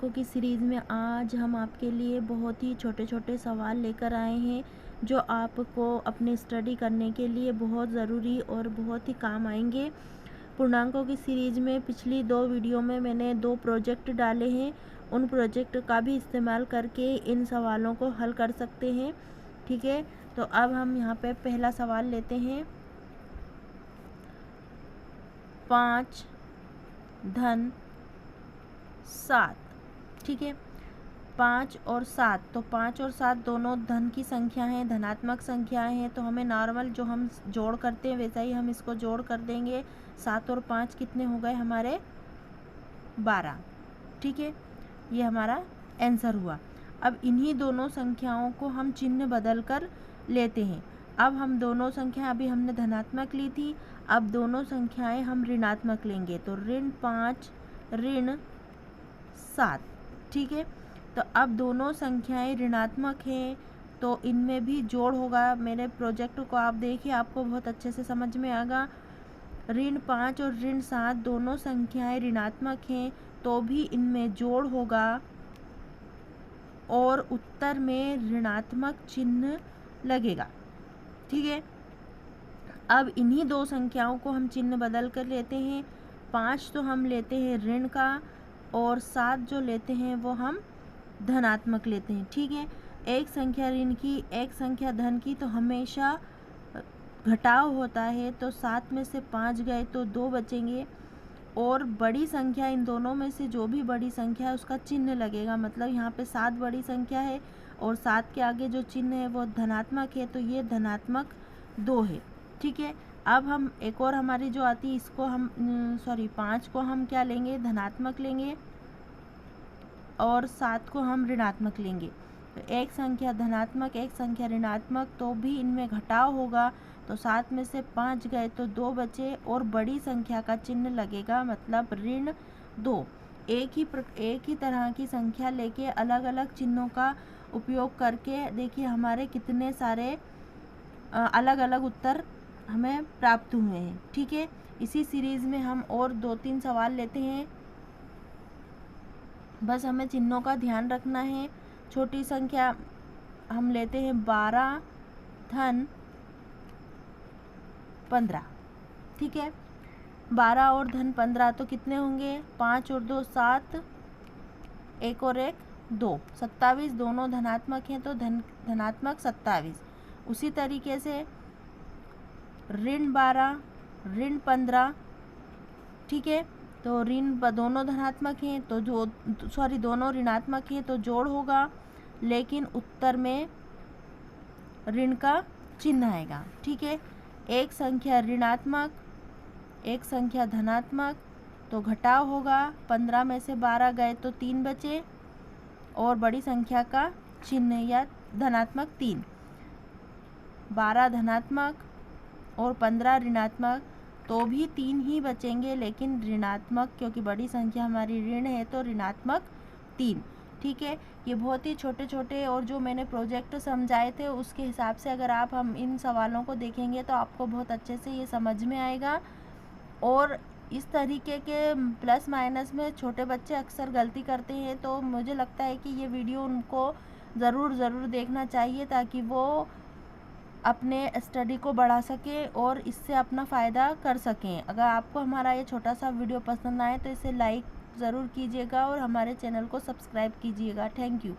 पूर्णांकों की सीरीज़ में आज हम आपके लिए बहुत ही छोटे छोटे सवाल लेकर आए हैं जो आपको अपनी स्टडी करने के लिए बहुत ज़रूरी और बहुत ही काम आएंगे। पूर्णांकों की सीरीज़ में पिछली 2 वीडियो में मैंने 2 प्रोजेक्ट डाले हैं, उन प्रोजेक्ट का भी इस्तेमाल करके इन सवालों को हल कर सकते हैं। ठीक है, तो अब हम यहाँ पे पहला सवाल लेते हैं। 5 धन 7। ठीक है, 5 और 7, तो 5 और 7 दोनों धन की संख्या हैं, धनात्मक संख्याएं हैं, तो हमें नॉर्मल जो हम जोड़ करते हैं वैसा ही हम इसको जोड़ कर देंगे। 7 और 5 कितने हो गए हमारे? 12। ठीक है, ये हमारा आंसर हुआ। अब इन्हीं दोनों संख्याओं को हम चिन्ह बदल कर लेते हैं। अब हम दोनों संख्या, अभी हमने धनात्मक ली थी, अब दोनों संख्याएं हम ऋणात्मक लेंगे, तो ऋण 5 ऋण 7। ठीक है, तो अब दोनों संख्याएं ऋणात्मक हैं तो इनमें भी जोड़ होगा। मेरे प्रोजेक्ट को आप देखिए, आपको बहुत अच्छे से समझ में आएगा। ऋण 5 और ऋण 7 दोनों संख्याएं ऋणात्मक हैं तो भी इनमें जोड़ होगा और उत्तर में ऋणात्मक चिन्ह लगेगा। ठीक है, अब इन्हीं दो संख्याओं को हम चिन्ह बदल कर लेते हैं। 5 तो हम लेते हैं ऋण का और 7 जो लेते हैं वो हम धनात्मक लेते हैं। ठीक है, एक संख्या ऋण की एक संख्या धन की तो हमेशा घटाव होता है, तो 7 में से 5 गए तो 2 बचेंगे और बड़ी संख्या, इन दोनों में से जो भी बड़ी संख्या है उसका चिन्ह लगेगा। मतलब यहाँ पे 7 बड़ी संख्या है और 7 के आगे जो चिन्ह है वो धनात्मक है, तो ये धनात्मक 2 है। ठीक है, अब हम एक और हमारी जो आती है इसको हम 5 को हम क्या लेंगे? धनात्मक लेंगे और 7 को हम ऋणात्मक लेंगे। तो एक संख्या धनात्मक एक संख्या ऋणात्मक, तो भी इनमें घटाव होगा, तो 7 में से 5 गए तो 2 बचे और बड़ी संख्या का चिन्ह लगेगा, मतलब ऋण 2। एक ही तरह की संख्या लेके अलग अलग चिन्हों का उपयोग करके देखिए हमारे कितने सारे अलग अलग उत्तर हमें प्राप्त हुए हैं। ठीक है, इसी सीरीज़ में हम और 2-3 सवाल लेते हैं। बस हमें चिन्हों का ध्यान रखना है। छोटी संख्या हम लेते हैं 12 धन 15। ठीक है, 12 और धन 15 तो कितने होंगे? 5 और 2 7, 1 और 1 2, 27। दोनों धनात्मक हैं तो धनात्मक 27। उसी तरीके से ऋण 12 ऋण 15। ठीक है, तो ऋण दोनों धनात्मक हैं तो दोनों ऋणात्मक हैं तो जोड़ होगा, लेकिन उत्तर में ऋण का चिन्ह आएगा। ठीक है, एक संख्या ऋणात्मक एक संख्या धनात्मक तो घटाव होगा, 15 में से 12 गए तो 3 बचे और बड़ी संख्या का चिन्ह या धनात्मक 3। 12 धनात्मक और 15 ऋणात्मक, तो भी 3 ही बचेंगे, लेकिन ऋणात्मक, क्योंकि बड़ी संख्या हमारी ऋण है तो ऋणात्मक 3। ठीक है, ये बहुत ही छोटे छोटे और जो मैंने प्रोजेक्ट समझाए थे उसके हिसाब से अगर हम इन सवालों को देखेंगे तो आपको बहुत अच्छे से ये समझ में आएगा। और इस तरीके के प्लस माइनस में छोटे बच्चे अक्सर गलती करते हैं, तो मुझे लगता है कि ये वीडियो उनको ज़रूर देखना चाहिए ताकि वो अपने स्टडी को बढ़ा सकें और इससे अपना फ़ायदा कर सकें। अगर आपको हमारा ये छोटा सा वीडियो पसंद आए तो इसे लाइक ज़रूर कीजिएगा और हमारे चैनल को सब्सक्राइब कीजिएगा। Thank you.